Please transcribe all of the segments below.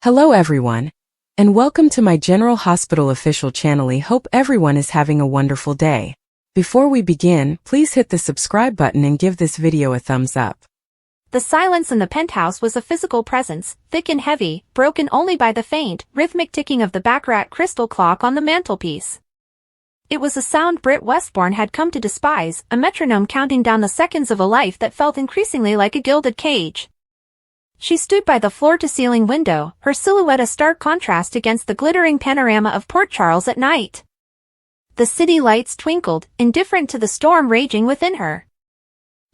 Hello everyone, and welcome to my General Hospital official channel. I hope everyone is having a wonderful day. Before we begin, please hit the subscribe button and give this video a thumbs up. The silence in the penthouse was a physical presence, thick and heavy, broken only by the faint, rhythmic ticking of the baccarat crystal clock on the mantelpiece. It was a sound Britt Westbourne had come to despise, a metronome counting down the seconds of a life that felt increasingly like a gilded cage. She stood by the floor-to-ceiling window, her silhouette a stark contrast against the glittering panorama of Port Charles at night. The city lights twinkled, indifferent to the storm raging within her.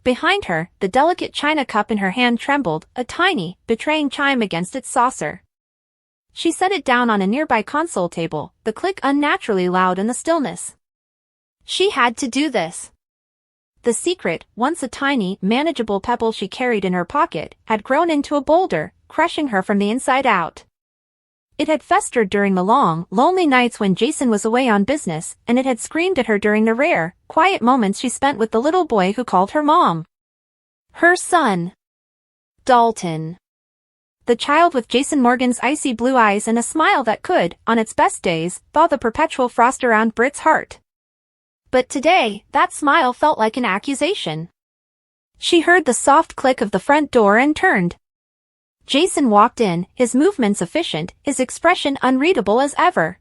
Behind her, the delicate china cup in her hand trembled, a tiny, betraying chime against its saucer. She set it down on a nearby console table, the click unnaturally loud in the stillness. She had to do this. The secret, once a tiny, manageable pebble she carried in her pocket, had grown into a boulder, crushing her from the inside out. It had festered during the long, lonely nights when Jason was away on business, and it had screamed at her during the rare, quiet moments she spent with the little boy who called her mom. Her son. Dalton. The child with Jason Morgan's icy blue eyes and a smile that could, on its best days, thaw the perpetual frost around Britt's heart. But today, that smile felt like an accusation. She heard the soft click of the front door and turned. Jason walked in, his movements efficient, his expression unreadable as ever.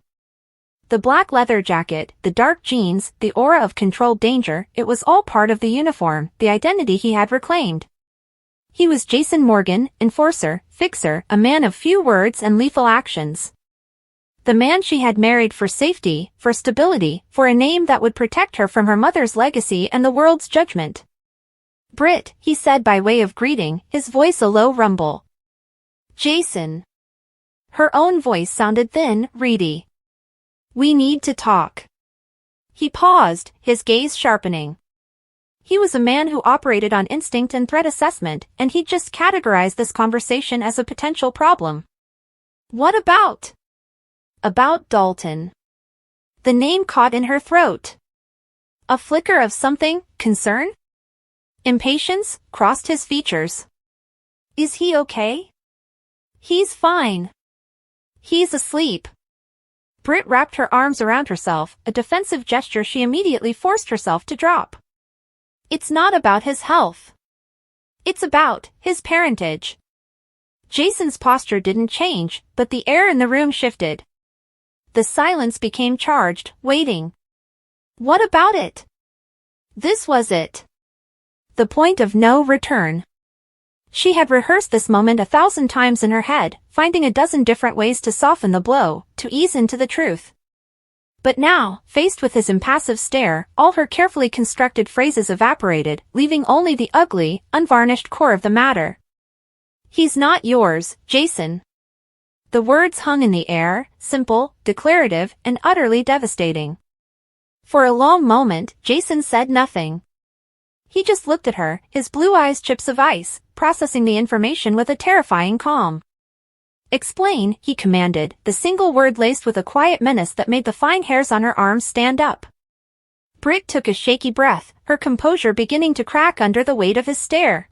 The black leather jacket, the dark jeans, the aura of controlled danger, it was all part of the uniform, the identity he had reclaimed. He was Jason Morgan, enforcer, fixer, a man of few words and lethal actions. The man she had married for safety, for stability, for a name that would protect her from her mother's legacy and the world's judgment. Britt, he said by way of greeting, his voice a low rumble. Jason. Her own voice sounded thin, reedy. We need to talk. He paused, his gaze sharpening. He was a man who operated on instinct and threat assessment, and he'd just categorized this conversation as a potential problem. What about? About Dalton. The name caught in her throat. A flicker of something, concern? Impatience, crossed his features. Is he okay? He's fine. He's asleep. Britt wrapped her arms around herself, a defensive gesture she immediately forced herself to drop. It's not about his health. It's about his parentage. Jason's posture didn't change, but the air in the room shifted. The silence became charged, waiting. What about it? This was it. The point of no return. She had rehearsed this moment 1,000 times in her head, finding a dozen different ways to soften the blow, to ease into the truth. But now, faced with his impassive stare, all her carefully constructed phrases evaporated, leaving only the ugly, unvarnished core of the matter. He's not yours, Jason. The words hung in the air, simple, declarative, and utterly devastating. For a long moment, Jason said nothing. He just looked at her, his blue eyes chips of ice, processing the information with a terrifying calm. Explain, he commanded, the single word laced with a quiet menace that made the fine hairs on her arms stand up. Britt took a shaky breath, her composure beginning to crack under the weight of his stare.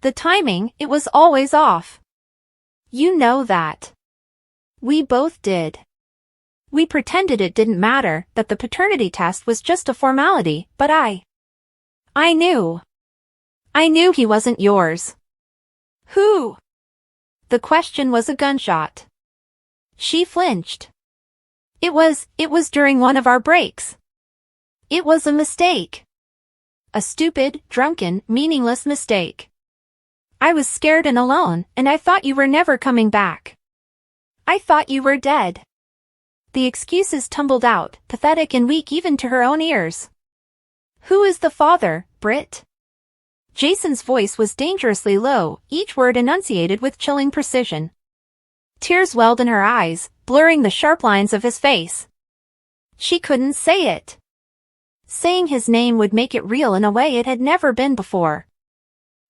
The timing, it was always off. You know that. We both did. We pretended it didn't matter, that the paternity test was just a formality, but I knew. I knew he wasn't yours. Who? The question was a gunshot. She flinched. It was during one of our breaks. It was a mistake. A stupid, drunken, meaningless mistake. I was scared and alone, and I thought you were never coming back. I thought you were dead. The excuses tumbled out, pathetic and weak even to her own ears. Who is the father, Britt? Jason's voice was dangerously low, each word enunciated with chilling precision. Tears welled in her eyes, blurring the sharp lines of his face. She couldn't say it. Saying his name would make it real in a way it had never been before.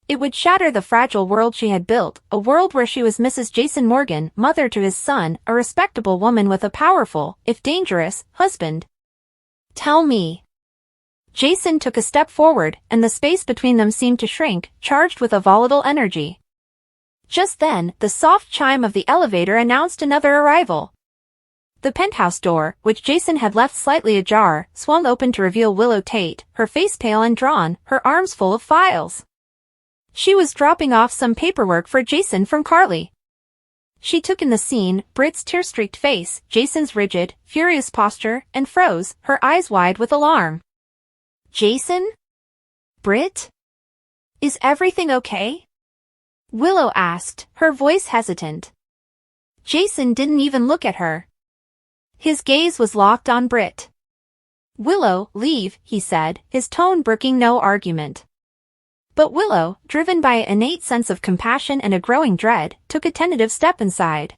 It would shatter the fragile world she had built, a world where she was Mrs. Jason Morgan, mother to his son, a respectable woman with a powerful, if dangerous, husband. Tell me. Jason took a step forward, and the space between them seemed to shrink, charged with a volatile energy. Just then, the soft chime of the elevator announced another arrival. The penthouse door, which Jason had left slightly ajar, swung open to reveal Willow Tate, her face pale and drawn, her arms full of files. She was dropping off some paperwork for Jason from Carly. She took in the scene, Britt's tear-streaked face, Jason's rigid, furious posture, and froze, her eyes wide with alarm. "Jason? Britt? Is everything okay?" Willow asked, her voice hesitant. Jason didn't even look at her. His gaze was locked on Britt. "Willow, leave," he said, his tone brooking no argument. But Willow, driven by an innate sense of compassion and a growing dread, took a tentative step inside.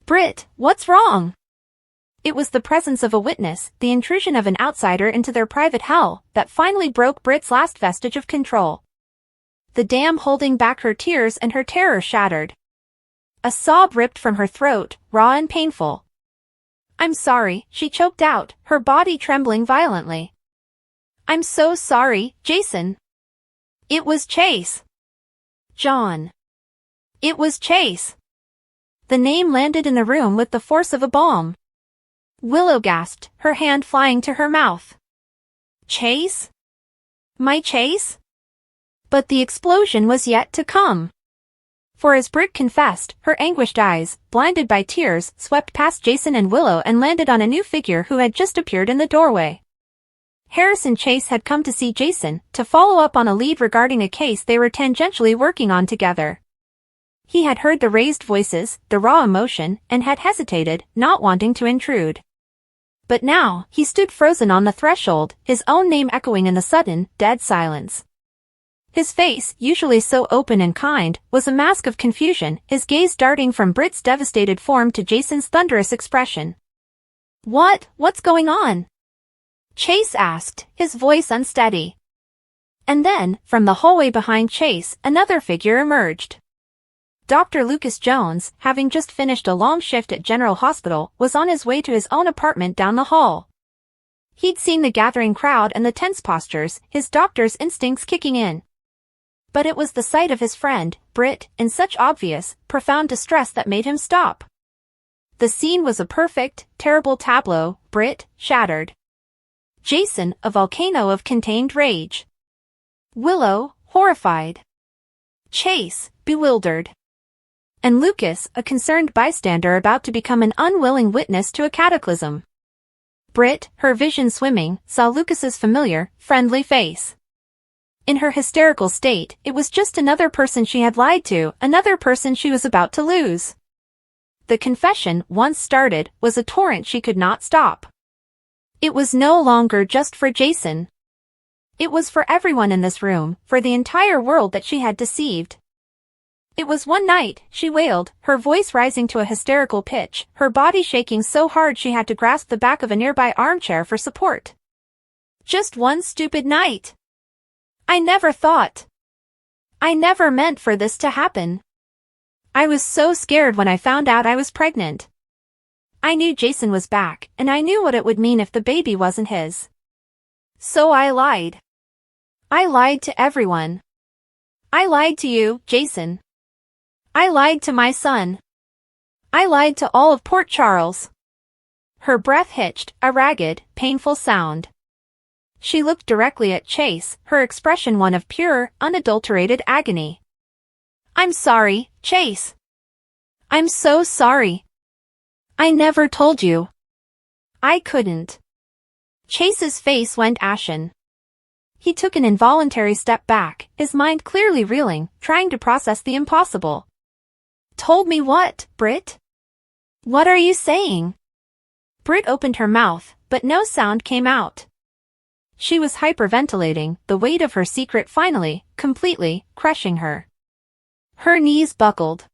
"Britt, what's wrong?" It was the presence of a witness, the intrusion of an outsider into their private hell, that finally broke Britt's last vestige of control. The dam holding back her tears and her terror shattered. A sob ripped from her throat, raw and painful. "I'm sorry," she choked out, her body trembling violently. "I'm so sorry, Jason." "It was Chase." "John." "It was Chase." The name landed in the room with the force of a bomb. Willow gasped, her hand flying to her mouth. "Chase? My Chase?" But the explosion was yet to come. For as Britt confessed, her anguished eyes, blinded by tears, swept past Jason and Willow and landed on a new figure who had just appeared in the doorway. Harrison Chase had come to see Jason, to follow up on a lead regarding a case they were tangentially working on together. He had heard the raised voices, the raw emotion, and had hesitated, not wanting to intrude. But now, he stood frozen on the threshold, his own name echoing in the sudden, dead silence. His face, usually so open and kind, was a mask of confusion, his gaze darting from Britt's devastated form to Jason's thunderous expression. What's going on?" Chase asked, his voice unsteady. And then, from the hallway behind Chase, another figure emerged. Dr. Lucas Jones, having just finished a long shift at General Hospital, was on his way to his own apartment down the hall. He'd seen the gathering crowd and the tense postures, his doctor's instincts kicking in. But it was the sight of his friend, Britt, in such obvious, profound distress that made him stop. The scene was a perfect, terrible tableau, Britt, shattered. Jason, a volcano of contained rage. Willow, horrified. Chase, bewildered. And Lucas, a concerned bystander about to become an unwilling witness to a cataclysm. Britt, her vision swimming, saw Lucas's familiar, friendly face. In her hysterical state, it was just another person she had lied to, another person she was about to lose. The confession, once started, was a torrent she could not stop. It was no longer just for Jason. It was for everyone in this room, for the entire world that she had deceived. "It was one night," she wailed, her voice rising to a hysterical pitch, her body shaking so hard she had to grasp the back of a nearby armchair for support. "Just one stupid night. I never thought. I never meant for this to happen. I was so scared when I found out I was pregnant. I knew Jason was back, and I knew what it would mean if the baby wasn't his. So I lied. I lied to everyone. I lied to you, Jason. I lied to my son. I lied to all of Port Charles." Her breath hitched, a ragged, painful sound. She looked directly at Chase, her expression one of pure, unadulterated agony. "I'm sorry, Chase. I'm so sorry. I never told you. I couldn't." Chase's face went ashen. He took an involuntary step back, his mind clearly reeling, trying to process the impossible. "Told me what, Britt? What are you saying?" Britt opened her mouth, but no sound came out. She was hyperventilating, the weight of her secret finally, completely, crushing her. Her knees buckled.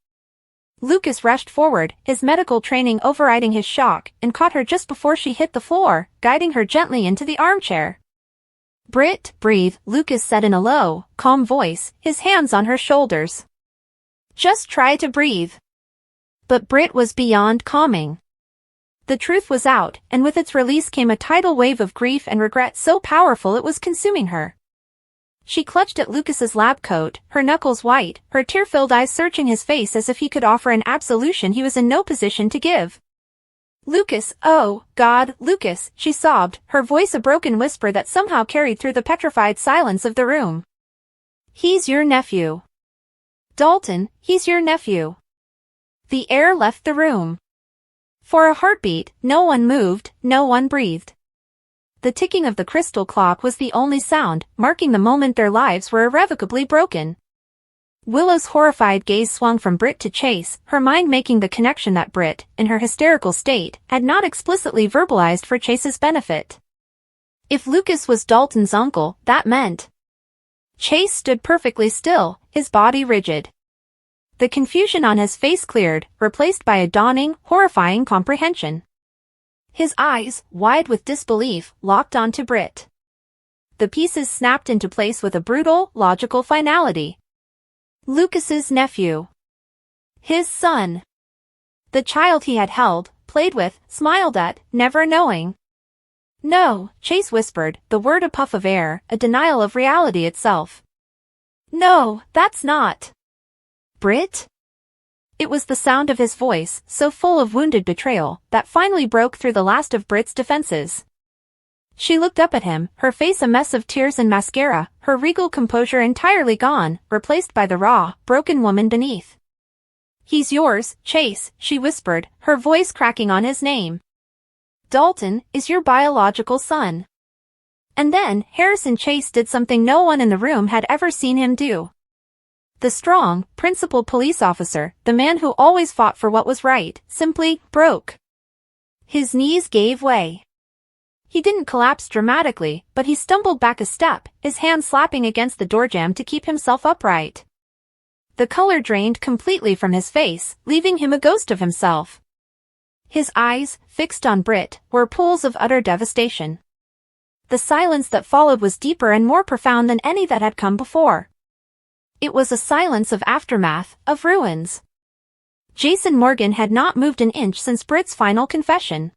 Lucas rushed forward, his medical training overriding his shock, and caught her just before she hit the floor, guiding her gently into the armchair. "Britt, breathe," Lucas said in a low, calm voice, his hands on her shoulders. "Just try to breathe." But Britt was beyond calming. The truth was out, and with its release came a tidal wave of grief and regret so powerful it was consuming her. She clutched at Lucas's lab coat, her knuckles white, her tear-filled eyes searching his face as if he could offer an absolution he was in no position to give. "Lucas, oh, God, Lucas," she sobbed, her voice a broken whisper that somehow carried through the petrified silence of the room. "He's your nephew. Dalton, he's your nephew." The air left the room. For a heartbeat, no one moved, no one breathed. The ticking of the crystal clock was the only sound, marking the moment their lives were irrevocably broken. Willow's horrified gaze swung from Britt to Chase, her mind making the connection that Britt, in her hysterical state, had not explicitly verbalized for Chase's benefit. If Lucas was Dalton's uncle, that meant. Chase stood perfectly still, his body rigid. The confusion on his face cleared, replaced by a dawning, horrifying comprehension. His eyes, wide with disbelief, locked onto Britt. The pieces snapped into place with a brutal, logical finality. Lucas's nephew. His son. The child he had held, played with, smiled at, never knowing. "No," Chase whispered, the word a puff of air, a denial of reality itself. "No, that's not. Britt?" It was the sound of his voice, so full of wounded betrayal, that finally broke through the last of Britt's defenses. She looked up at him, her face a mess of tears and mascara, her regal composure entirely gone, replaced by the raw, broken woman beneath. "He's yours, Chase," she whispered, her voice cracking on his name. "Dalton is your biological son." And then, Harrison Chase did something no one in the room had ever seen him do. The strong, principled police officer, the man who always fought for what was right, simply broke. His knees gave way. He didn't collapse dramatically, but he stumbled back a step, his hand slapping against the doorjamb to keep himself upright. The color drained completely from his face, leaving him a ghost of himself. His eyes, fixed on Britt, were pools of utter devastation. The silence that followed was deeper and more profound than any that had come before. It was a silence of aftermath, of ruins. Jason Morgan had not moved an inch since Britt's final confession.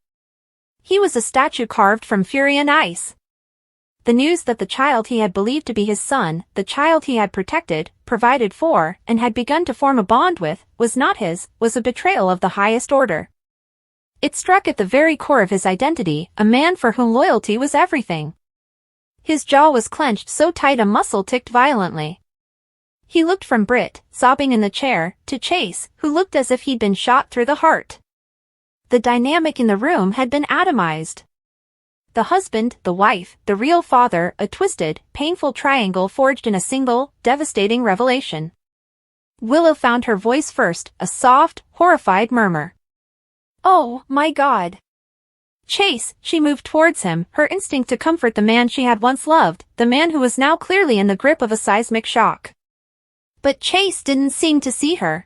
He was a statue carved from fury and ice. The news that the child he had believed to be his son, the child he had protected, provided for, and had begun to form a bond with, was not his, was a betrayal of the highest order. It struck at the very core of his identity, a man for whom loyalty was everything. His jaw was clenched so tight a muscle ticked violently. He looked from Britt, sobbing in the chair, to Chase, who looked as if he'd been shot through the heart. The dynamic in the room had been atomized. The husband, the wife, the real father, a twisted, painful triangle forged in a single, devastating revelation. Willow found her voice first, a soft, horrified murmur. "Oh, my God." "Chase," she moved towards him, her instinct to comfort the man she had once loved, the man who was now clearly in the grip of a seismic shock. But Chase didn't seem to see her.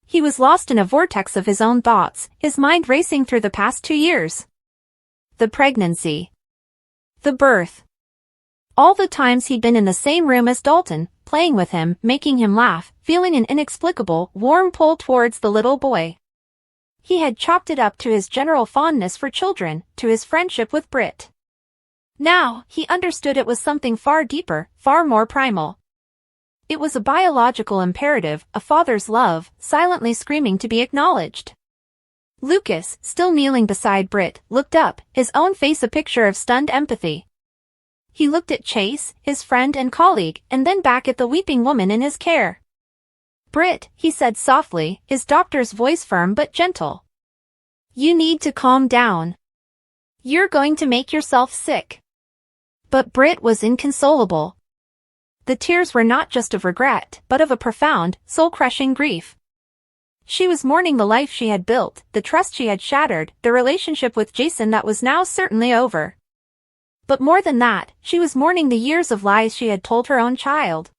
He was lost in a vortex of his own thoughts, his mind racing through the past 2 years. The pregnancy. The birth. All the times he'd been in the same room as Dalton, playing with him, making him laugh, feeling an inexplicable, warm pull towards the little boy. He had chalked it up to his general fondness for children, to his friendship with Britt. Now, he understood it was something far deeper, far more primal. It was a biological imperative, a father's love, silently screaming to be acknowledged. Lucas, still kneeling beside Britt, looked up, his own face a picture of stunned empathy. He looked at Chase, his friend and colleague, and then back at the weeping woman in his care. "Britt," he said softly, his doctor's voice firm but gentle. "You need to calm down. You're going to make yourself sick." But Britt was inconsolable. The tears were not just of regret, but of a profound, soul-crushing grief. She was mourning the life she had built, the trust she had shattered, the relationship with Jason that was now certainly over. But more than that, she was mourning the years of lies she had told her own child.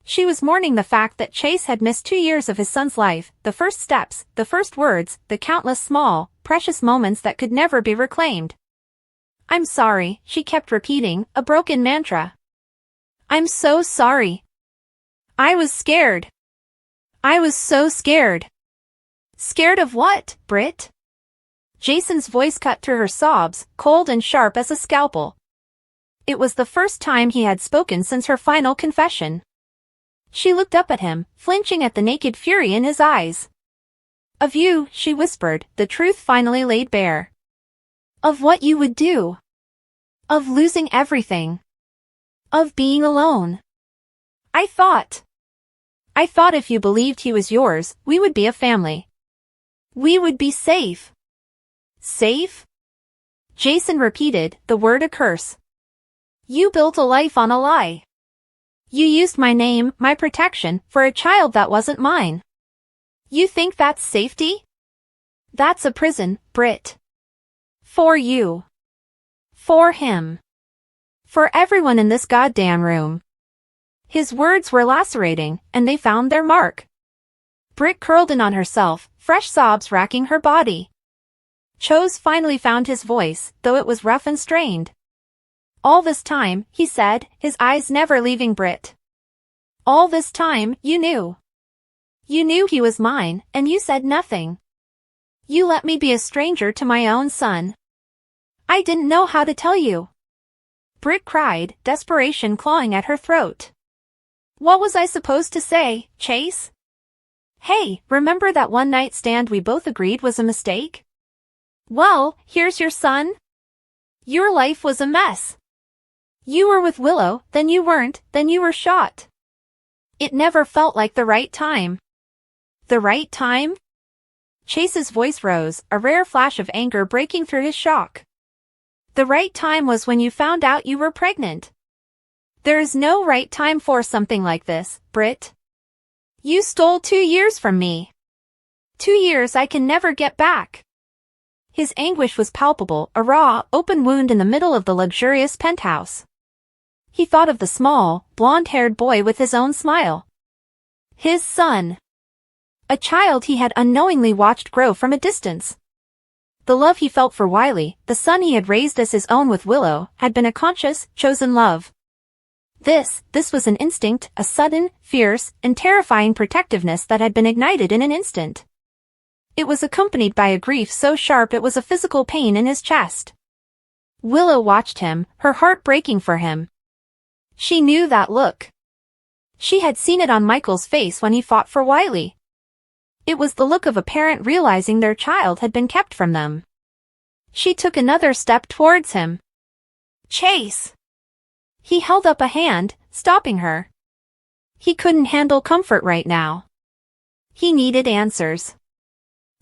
She was mourning the fact that Chase had missed 2 years of his son's life, the first steps, the first words, the countless small, precious moments that could never be reclaimed. "I'm sorry," she kept repeating, a broken mantra. "I'm so sorry. I was scared. I was so scared." "Scared of what, Britt?" Jason's voice cut through her sobs, cold and sharp as a scalpel. It was the first time he had spoken since her final confession. She looked up at him, flinching at the naked fury in his eyes. "Of you," she whispered, the truth finally laid bare. "Of what you would do. Of losing everything. Of being alone. I thought if you believed he was yours, we would be a family. We would be safe." "Safe?" Jason repeated, the word a curse. "You built a life on a lie. You used my name, my protection, for a child that wasn't mine. You think that's safety? That's a prison, Britt. For you. For him. For everyone in this goddamn room." His words were lacerating, and they found their mark. Britt curled in on herself, fresh sobs racking her body. Chose finally found his voice, though it was rough and strained. "All this time," he said, his eyes never leaving Britt. "All this time, you knew. You knew he was mine, and you said nothing. You let me be a stranger to my own son. I didn't know how to tell you." Britt cried, desperation clawing at her throat. "What was I supposed to say, Chase? Hey, remember that one night stand we both agreed was a mistake? Well, here's your son. Your life was a mess. You were with Willow, then you weren't, then you were shot. It never felt like the right time." "The right time?" Chase's voice rose, a rare flash of anger breaking through his shock. "The right time was when you found out you were pregnant. There is no right time for something like this, Britt. You stole 2 years from me. 2 years I can never get back." His anguish was palpable, a raw, open wound in the middle of the luxurious penthouse. He thought of the small, blonde-haired boy with his own smile. His son. A child he had unknowingly watched grow from a distance. The love he felt for Wiley, the son he had raised as his own with Willow, had been a conscious, chosen love. This was an instinct, a sudden, fierce, and terrifying protectiveness that had been ignited in an instant. It was accompanied by a grief so sharp it was a physical pain in his chest. Willow watched him, her heart breaking for him. She knew that look. She had seen it on Michael's face when he fought for Wiley. It was the look of a parent realizing their child had been kept from them. She took another step towards him. "Chase!" He held up a hand, stopping her. He couldn't handle comfort right now. He needed answers.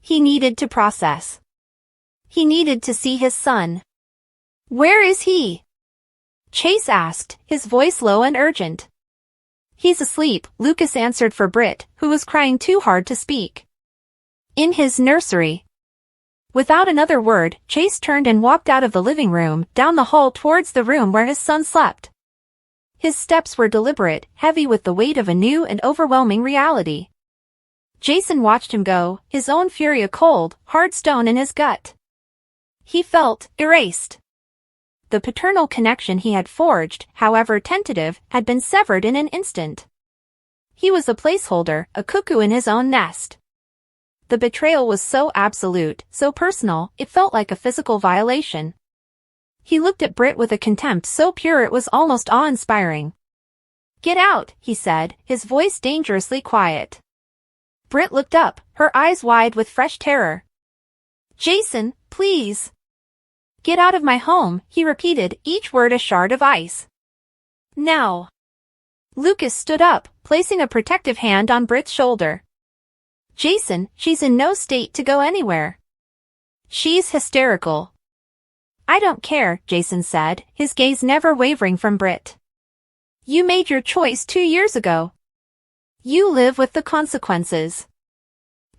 He needed to process. He needed to see his son. "Where is he?" Chase asked, his voice low and urgent. "He's asleep," Lucas answered for Britt, who was crying too hard to speak. "In his nursery." Without another word, Chase turned and walked out of the living room, down the hall towards the room where his son slept. His steps were deliberate, heavy with the weight of a new and overwhelming reality. Jason watched him go, his own fury a cold, hard stone in his gut. He felt erased. The paternal connection he had forged, however tentative, had been severed in an instant. He was a placeholder, a cuckoo in his own nest. The betrayal was so absolute, so personal, it felt like a physical violation. He looked at Britt with a contempt so pure it was almost awe-inspiring. "Get out," he said, his voice dangerously quiet. Britt looked up, her eyes wide with fresh terror. "Jason, please. Get out of my home," he repeated, each word a shard of ice. "Now." Lucas stood up, placing a protective hand on Britt's shoulder. "Jason, she's in no state to go anywhere. She's hysterical." "I don't care," Jason said, his gaze never wavering from Britt. "You made your choice 2 years ago. You live with the consequences.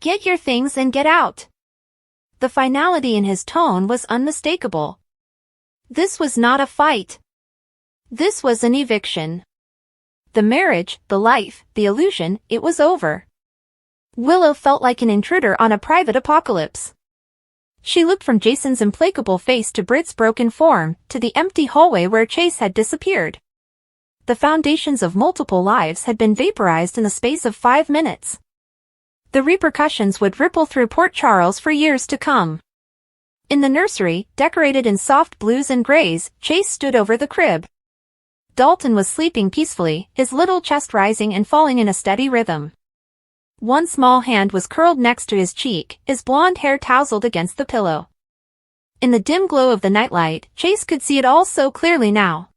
Get your things and get out." The finality in his tone was unmistakable. This was not a fight. This was an eviction. The marriage, the life, the illusion, it was over. Willow felt like an intruder on a private apocalypse. She looked from Jason's implacable face to Britt's broken form, to the empty hallway where Chase had disappeared. The foundations of multiple lives had been vaporized in the space of 5 minutes. The repercussions would ripple through Port Charles for years to come. In the nursery, decorated in soft blues and grays, Chase stood over the crib. Dalton was sleeping peacefully, his little chest rising and falling in a steady rhythm. One small hand was curled next to his cheek, his blonde hair tousled against the pillow. In the dim glow of the nightlight, Chase could see it all so clearly now.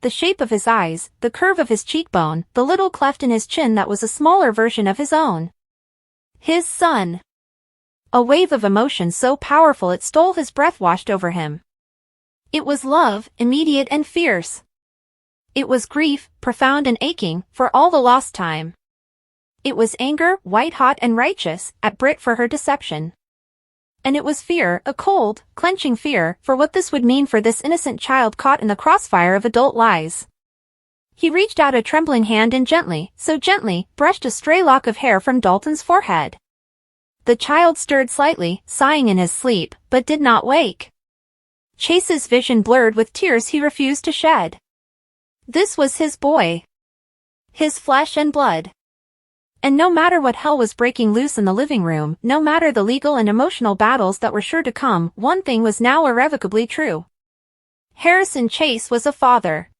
The shape of his eyes, the curve of his cheekbone, the little cleft in his chin that was a smaller version of his own. His son. A wave of emotion so powerful it stole his breath washed over him. It was love, immediate and fierce. It was grief, profound and aching, for all the lost time. It was anger, white-hot and righteous, at Britt for her deception. And it was fear, a cold, clenching fear, for what this would mean for this innocent child caught in the crossfire of adult lies. He reached out a trembling hand and gently, so gently, brushed a stray lock of hair from Dalton's forehead. The child stirred slightly, sighing in his sleep, but did not wake. Chase's vision blurred with tears he refused to shed. This was his boy. His flesh and blood. And no matter what hell was breaking loose in the living room, no matter the legal and emotional battles that were sure to come, one thing was now irrevocably true. Harrison Chase was a father.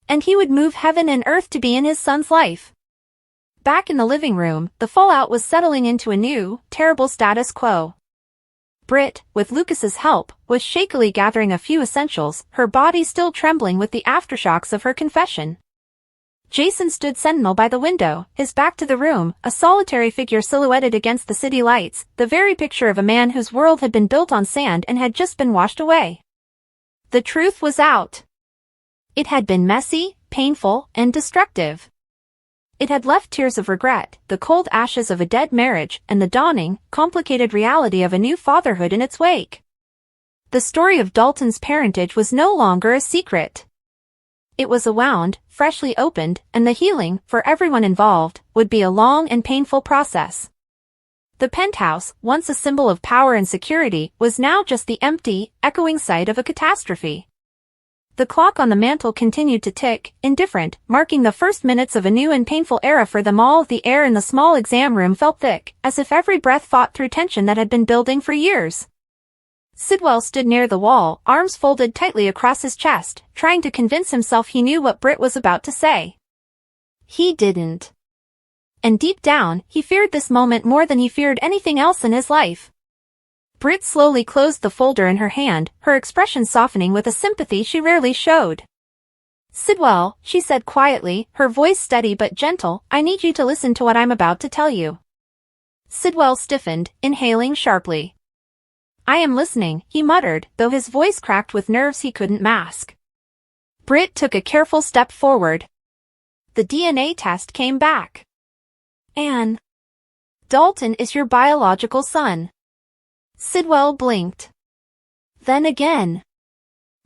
And he would move heaven and earth to be in his son's life. Back in the living room, the fallout was settling into a new, terrible status quo. Britt, with Lucas's help, was shakily gathering a few essentials, her body still trembling with the aftershocks of her confession. Jason stood sentinel by the window, his back to the room, a solitary figure silhouetted against the city lights, the very picture of a man whose world had been built on sand and had just been washed away. The truth was out. It had been messy, painful, and destructive. It had left tears of regret, the cold ashes of a dead marriage, and the dawning, complicated reality of a new fatherhood in its wake. The story of Dalton's parentage was no longer a secret. It was a wound, freshly opened, and the healing, for everyone involved, would be a long and painful process. The penthouse, once a symbol of power and security, was now just the empty, echoing site of a catastrophe. The clock on the mantel continued to tick, indifferent, marking the first minutes of a new and painful era for them all. The air in the small exam room felt thick, as if every breath fought through tension that had been building for years. Sidwell stood near the wall, arms folded tightly across his chest, trying to convince himself he knew what Britt was about to say. He didn't. And deep down, he feared this moment more than he feared anything else in his life. Britt slowly closed the folder in her hand, her expression softening with a sympathy she rarely showed. "Sidwell," she said quietly, her voice steady but gentle, "I need you to listen to what I'm about to tell you." Sidwell stiffened, inhaling sharply. "I am listening," he muttered, though his voice cracked with nerves he couldn't mask. Britt took a careful step forward. The DNA test came back. "Anne, Dalton is your biological son." Sidwell blinked. Then again.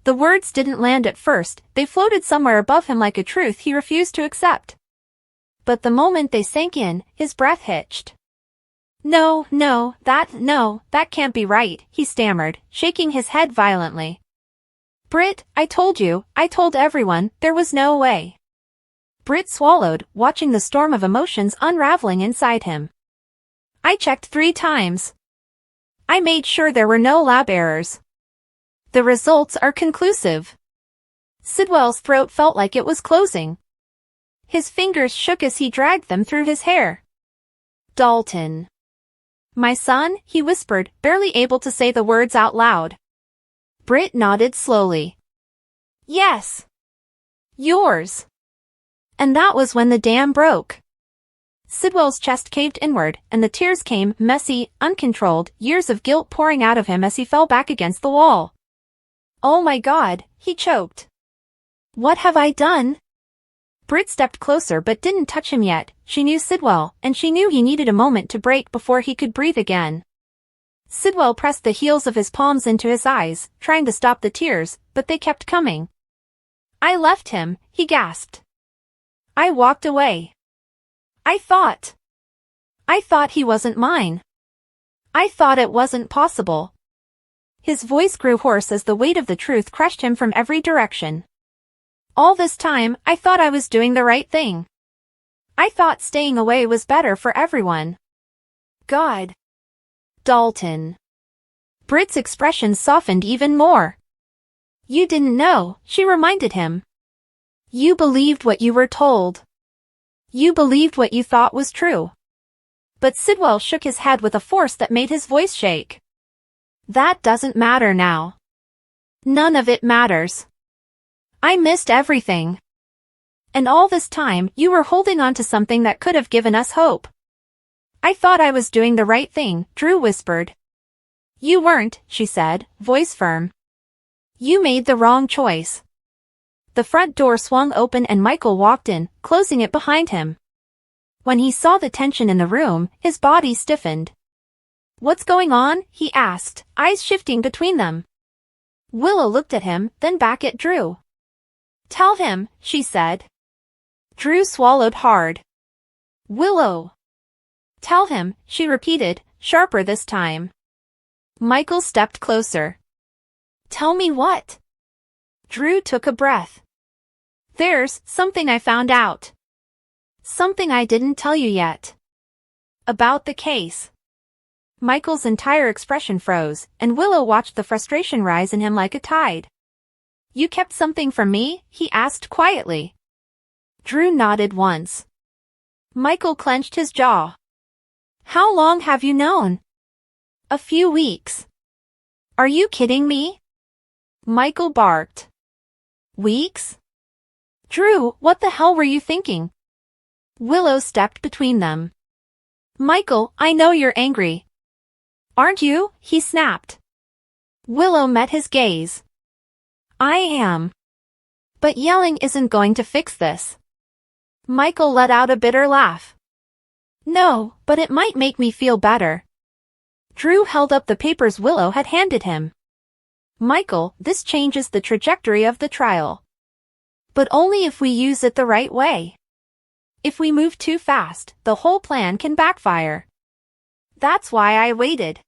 The words didn't land at first, they floated somewhere above him like a truth he refused to accept. But the moment they sank in, his breath hitched. No, that can't be right," he stammered, shaking his head violently. "Britt, I told everyone, there was no way." Britt swallowed, watching the storm of emotions unraveling inside him. "I checked 3 times. I made sure there were no lab errors. The results are conclusive." Sidwell's throat felt like it was closing. His fingers shook as he dragged them through his hair. "Dalton. My son," he whispered, barely able to say the words out loud. Britt nodded slowly. "Yes. Yours." And that was when the dam broke. Sidwell's chest caved inward, and the tears came, messy, uncontrolled, years of guilt pouring out of him as he fell back against the wall. "Oh my God," he choked. "What have I done?" Britt stepped closer but didn't touch him yet. She knew Sidwell, and she knew he needed a moment to break before he could breathe again. Sidwell pressed the heels of his palms into his eyes, trying to stop the tears, but they kept coming. "I left him," he gasped. "I walked away. I thought he wasn't mine. I thought it wasn't possible." His voice grew hoarse as the weight of the truth crushed him from every direction. "All this time, I thought I was doing the right thing. I thought staying away was better for everyone. God. Dalton." Britt's expression softened even more. "You didn't know," she reminded him. You believed what you were told. You believed what you thought was true. But Sidwell shook his head with a force that made his voice shake. That doesn't matter now. None of it matters. I missed everything. And all this time, you were holding on to something that could have given us hope. I thought I was doing the right thing, Drew whispered. You weren't, she said, voice firm. You made the wrong choice. The front door swung open and Michael walked in, closing it behind him. When he saw the tension in the room, his body stiffened. What's going on? He asked, eyes shifting between them. Willow looked at him, then back at Drew. Tell him, she said. Drew swallowed hard. Willow. Tell him, she repeated, sharper this time. Michael stepped closer. Tell me what? Drew took a breath. There's something I found out. Something I didn't tell you yet. About the case. Michael's entire expression froze, and Willow watched the frustration rise in him like a tide. You kept something from me? He asked quietly. Drew nodded once. Michael clenched his jaw. How long have you known? A few weeks. Are you kidding me? Michael barked. Weeks? Drew, what the hell were you thinking? Willow stepped between them. Michael, I know you're angry. Aren't you? He snapped. Willow met his gaze. I am. But yelling isn't going to fix this. Michael let out a bitter laugh. No, but it might make me feel better. Drew held up the papers Willow had handed him. Michael, this changes the trajectory of the trial. But only if we use it the right way. If we move too fast, the whole plan can backfire. That's why I waited.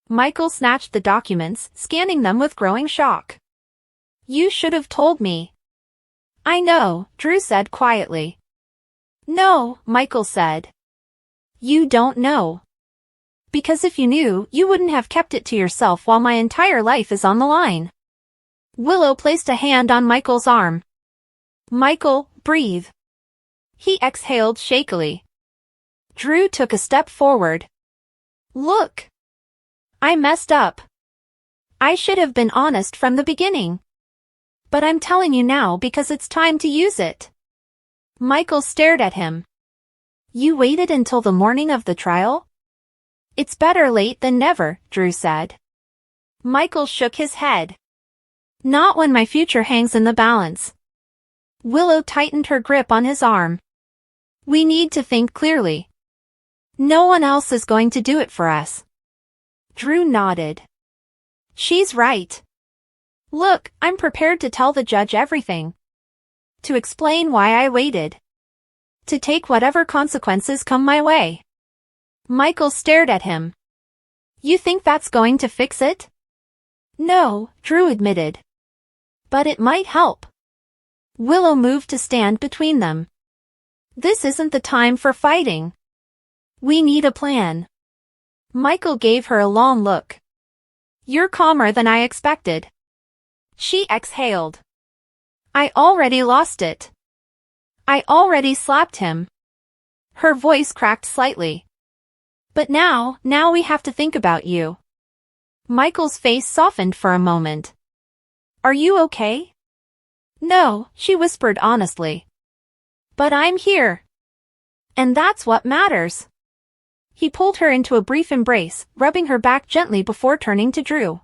Michael snatched the documents, scanning them with growing shock. You should have told me. I know, Drew said quietly. No, Michael said. You don't know. Because if you knew, you wouldn't have kept it to yourself while my entire life is on the line. Willow placed a hand on Michael's arm. Michael, breathe. He exhaled shakily. Drew took a step forward. Look. I messed up. I should have been honest from the beginning. But I'm telling you now because it's time to use it. Michael stared at him. You waited until the morning of the trial? It's better late than never, Drew said. Michael shook his head. Not when my future hangs in the balance. Willow tightened her grip on his arm. We need to think clearly. No one else is going to do it for us. Drew nodded. She's right. Look, I'm prepared to tell the judge everything. To explain why I waited. To take whatever consequences come my way. Michael stared at him. You think that's going to fix it? No, Drew admitted. But it might help. Willow moved to stand between them. This isn't the time for fighting. We need a plan. Michael gave her a long look. You're calmer than I expected. She exhaled. I already lost it. I already slapped him. Her voice cracked slightly. But now we have to think about you. Michael's face softened for a moment. Are you okay? No, she whispered honestly. But I'm here. And that's what matters. He pulled her into a brief embrace, rubbing her back gently before turning to Drew.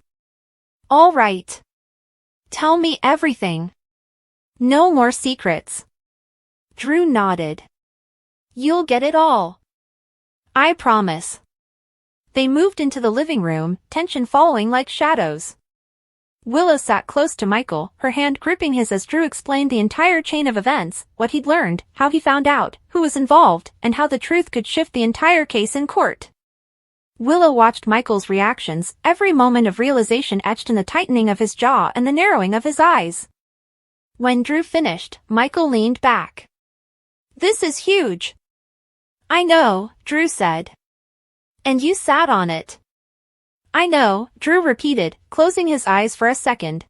All right. Tell me everything. No more secrets. Drew nodded. You'll get it all. I promise. They moved into the living room, tension following like shadows. Willow sat close to Michael, her hand gripping his as Drew explained the entire chain of events, what he'd learned, how he found out, who was involved, and how the truth could shift the entire case in court. Willow watched Michael's reactions, every moment of realization etched in the tightening of his jaw and the narrowing of his eyes. When Drew finished, Michael leaned back. This is huge. I know, Drew said. And you sat on it. I know, Drew repeated, closing his eyes for a second.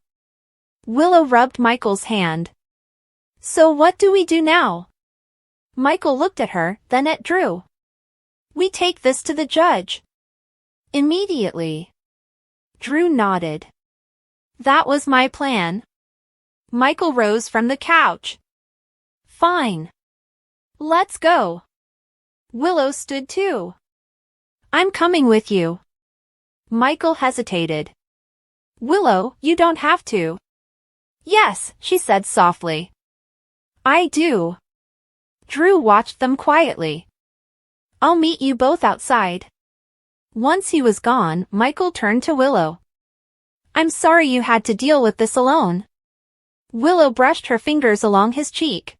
Willow rubbed Michael's hand. So what do we do now? Michael looked at her, then at Drew. We take this to the judge. Immediately. Drew nodded. That was my plan. Michael rose from the couch. Fine. Let's go. Willow stood too. I'm coming with you. Michael hesitated. Willow, you don't have to. Yes, she said softly. I do. Drew watched them quietly. I'll meet you both outside. Once he was gone, Michael turned to Willow. I'm sorry you had to deal with this alone. Willow brushed her fingers along his cheek.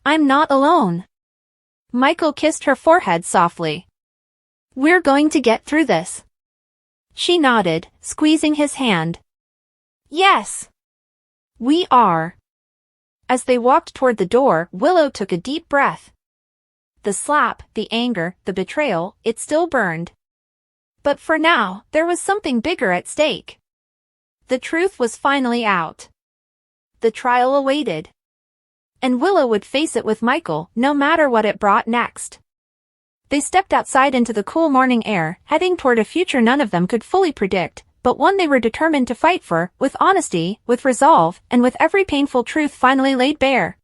I'm not alone. Michael kissed her forehead softly. We're going to get through this. She nodded, squeezing his hand. Yes. We are. As they walked toward the door, Willow took a deep breath. The slap, the anger, the betrayal, it still burned. But for now, there was something bigger at stake. The truth was finally out. The trial awaited. And Willow would face it with Michael, no matter what it brought next. They stepped outside into the cool morning air, heading toward a future none of them could fully predict, but one they were determined to fight for, with honesty, with resolve, and with every painful truth finally laid bare.